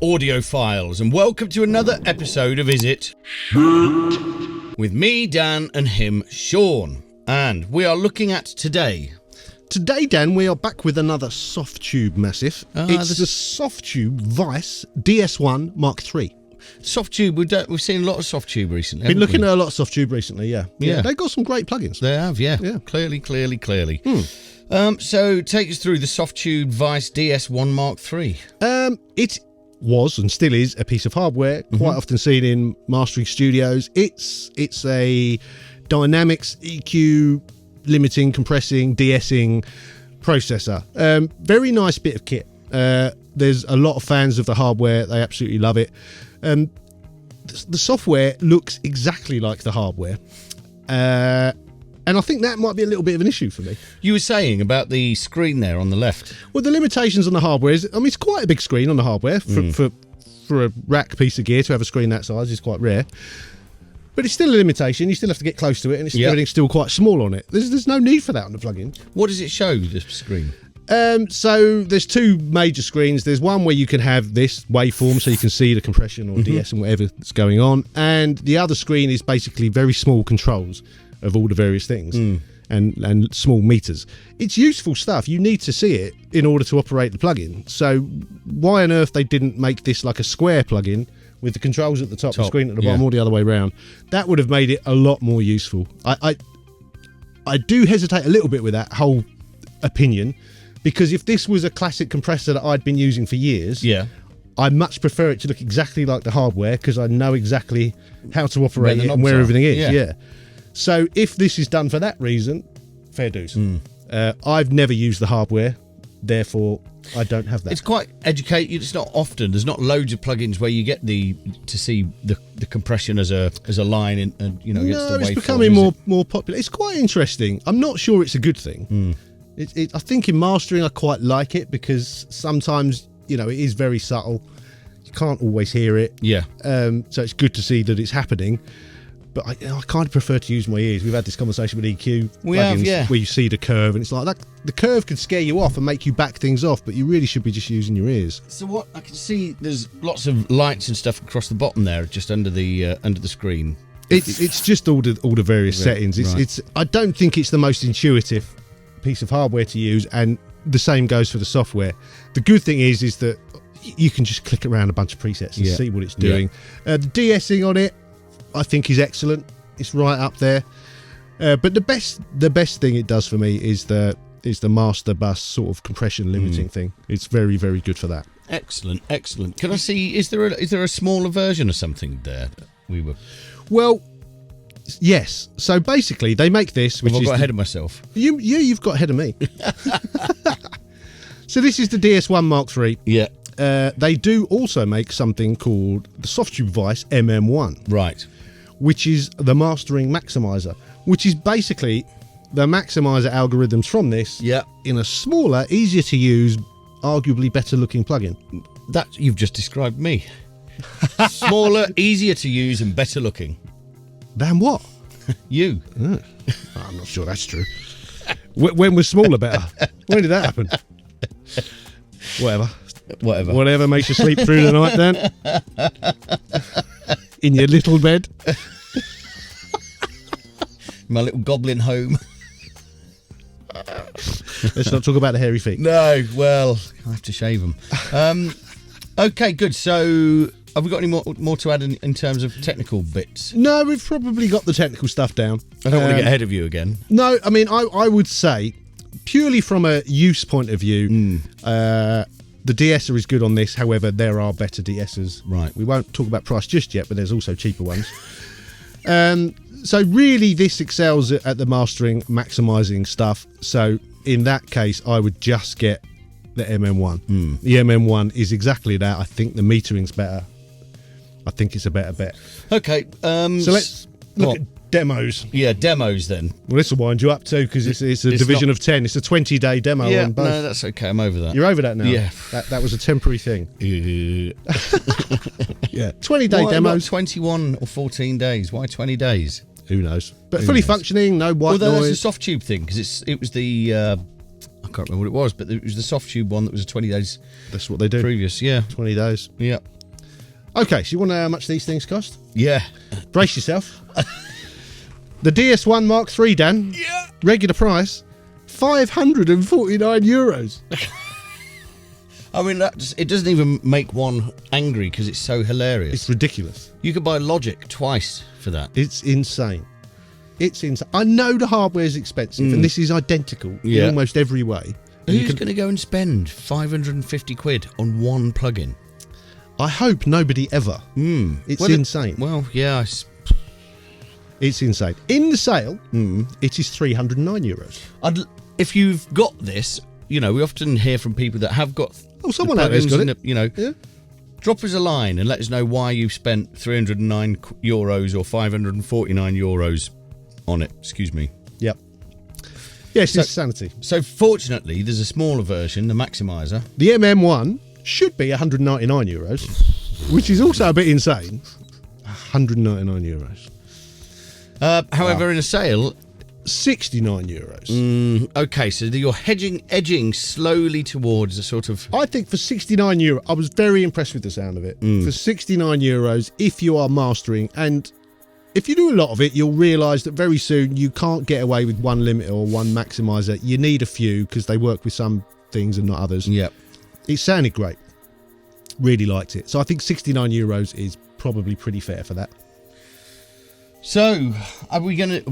Audiophiles, and welcome to another episode of Is It? With me, Dan, and him, Sean. And we are looking at today. Today, Dan, we are back with another Softube massive. It's the Softube Weiss DS1 Mark III. Softube, we've seen a lot of Softube recently. Been looking at a lot of Softube recently, yeah. They've got some great plugins. They have, yeah. Clearly. So take us through the Softube Weiss DS1 Mark III. It was and still is a piece of hardware, quite often seen in mastering studios. It's a dynamics, EQ, limiting, compressing, de-essing processor. Very nice bit of kit. There's a lot of fans of the hardware. They absolutely love it. The software looks exactly like the hardware. And I think that might be a little bit of an issue for me. You were saying about the screen there on the left. Well, the limitations on the hardware is, I mean, it's quite a big screen on the hardware. For a rack piece of gear to have a screen that size is quite rare. But it's still a limitation. You still have to get close to it, and everything's still quite small on it. There's no need for that on the plugin. What does it show, the screen? So there's two major screens. There's one where you can have this waveform so you can see the compression or DS and whatever that's going on. And the other screen is basically very small controls of all the various things and small meters. It's useful stuff. You need to see it in order to operate the plugin. So why on earth they didn't make this like a square plugin with the controls at the top, the screen at the bottom, or the other way around? That would have made it a lot more useful. I do hesitate a little bit with that whole opinion, because if this was a classic compressor that I'd been using for years, I much prefer it to look exactly like the hardware, because I know exactly how to operate it and where everything is. So if this is done for that reason, fair dues. I've never used the hardware, therefore I don't have that. It's quite educated. It's not often. There's not loads of plugins where you get to see the compression as a line and no, it's becoming more popular. It's quite interesting. I'm not sure it's a good thing. I think in mastering I quite like it, because sometimes it is very subtle. You can't always hear it. So it's good to see that it's happening. But I kind of prefer to use my ears. We've had this conversation with EQ plugins where you see the curve, and it's like that. The curve could scare you off and make you back things off, but you really should be just using your ears. So what I can see, there's lots of lights and stuff across the bottom there, just under the screen. It's just all the various settings. It's I don't think it's the most intuitive piece of hardware to use, and the same goes for the software. The good thing is that you can just click around a bunch of presets and see what it's doing. The de-essing on it, I think, is excellent. It's right up there. But the best thing it does for me is the master bus sort of compression limiting thing. It's very, very good for that. Excellent. Can I see? Is there a smaller version of something there? Well, yes. So basically, they make this. Which I've got ahead of myself. You've got ahead of me. So this is the DS1 Mark III. Yeah. They do also make something called the Softube Weiss MM1. Right. Which is the mastering maximizer, which is basically the maximizer algorithms from this in a smaller, easier to use, arguably better looking plugin. That you've just described me. Smaller, easier to use, and better looking. Than what? You. I'm not sure that's true. When was smaller better? When did that happen? Whatever makes you sleep through the night, Dan. In your little bed. My little goblin home. Let's not talk about the hairy feet. No, well, I have to shave them. Okay, good. So, have we got any more to add in terms of technical bits? No, we've probably got the technical stuff down. I don't want to get ahead of you again. No, I mean, I would say, purely from a use point of view, the de-esser is good on this. However, there are better de-essers. Right. We won't talk about price just yet, but there's also cheaper ones. So really, this excels at the mastering, maximising stuff. So in that case, I would just get the MM1. The MM1 is exactly that. I think the metering's better. I think it's a better bet. Okay. So let's look at demos. Yeah, demos then. Well, this will wind you up too, because it's a division of 10. It's a 20-day demo on both. No, that's okay. I'm over that. You're over that now? Yeah. That was a temporary thing. Yeah. 20-day demos. 21 or 14 days? Why 20 days? Who knows? But fully functioning, no white noise. That's a Softube thing, because it was the... I can't remember what it was, but it was the Softube one that was a 20 days. That's what they do. Previous, yeah. 20 days. Yeah. Okay, so you want to know how much these things cost? Yeah. Brace yourself. The DS1 Mark III, Dan. Yeah. Regular price, €549. I mean, it doesn't even make one angry because it's so hilarious. It's ridiculous. You could buy Logic twice for that. It's insane. It's insane. I know the hardware is expensive, and this is identical in almost every way. Who's going to go and spend 550 quid on one plugin? I hope nobody ever. It's insane. It's insane. In the sale, it is €309. If you've got this, you know, we often hear from people that have got. Oh, someone out there's got it. You know, drop us a line and let us know why you've spent €309 or €549 on it. Excuse me. Yep. Yes, it's insanity. So fortunately, there's a smaller version, the Maximizer. The MM1 should be €199, which is also a bit insane. €199. However, in a sale, €69. Okay, so you're edging slowly towards a sort of. I think for €69, I was very impressed with the sound of it. For €69, if you are mastering, and if you do a lot of it, you'll realise that very soon you can't get away with one limiter or one maximizer. You need a few because they work with some things and not others. Yep. It sounded great. Really liked it. So I think €69 is probably pretty fair for that. So, are we gonna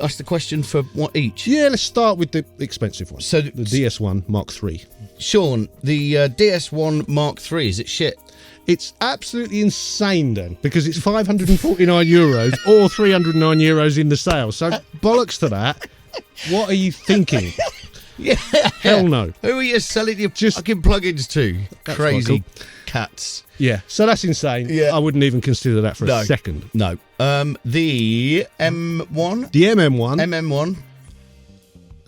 ask the question for what each? Yeah, let's start with the expensive one. So the DS1 Mark III. Sean, the DS1 Mark III, is it shit? It's absolutely insane, then, because it's €549 or €309 in the sale. So bollocks to that. What are you thinking? Yeah. Hell no. Who are you selling your fucking plugins to? Crazy cool. cats. Yeah, so that's insane. Yeah. I wouldn't even consider that for a second. No. The M1? The MM1. MM1.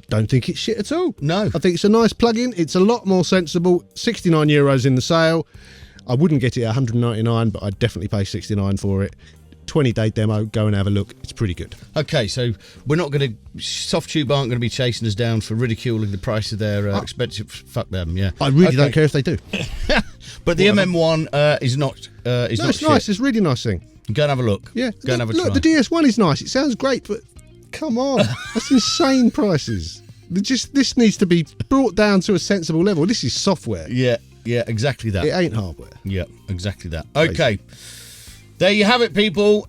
Don't think it's shit at all. No. I think it's a nice plug-in. It's a lot more sensible. €69 in the sale. I wouldn't get it at $199, but I'd definitely pay $69 for it. 20-day demo, go and have a look. It's pretty good. Okay, so we're not going to. Softube aren't going to be chasing us down for ridiculing the price of their expensive. Fuck them, yeah. I really don't care if they do. But the MM1 is not. It's not shit. Nice. It's a really nice thing. Go and have a look. Yeah. Go and have a try. Look, the DS1 is nice. It sounds great, but come on, that's insane prices. This needs to be brought down to a sensible level. This is software. Yeah, exactly that. It ain't hardware. Yeah, exactly that. Okay. There you have it, people.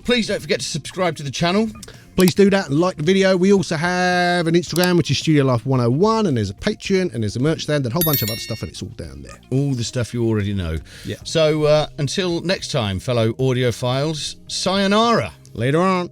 Please don't forget to subscribe to the channel. Please do that and like the video. We also have an Instagram, which is Studio Life 101, and there's a Patreon, and there's a merch stand, and a whole bunch of other stuff, and it's all down there. All the stuff you already know. Yeah. So until next time, fellow audiophiles, sayonara. Later on.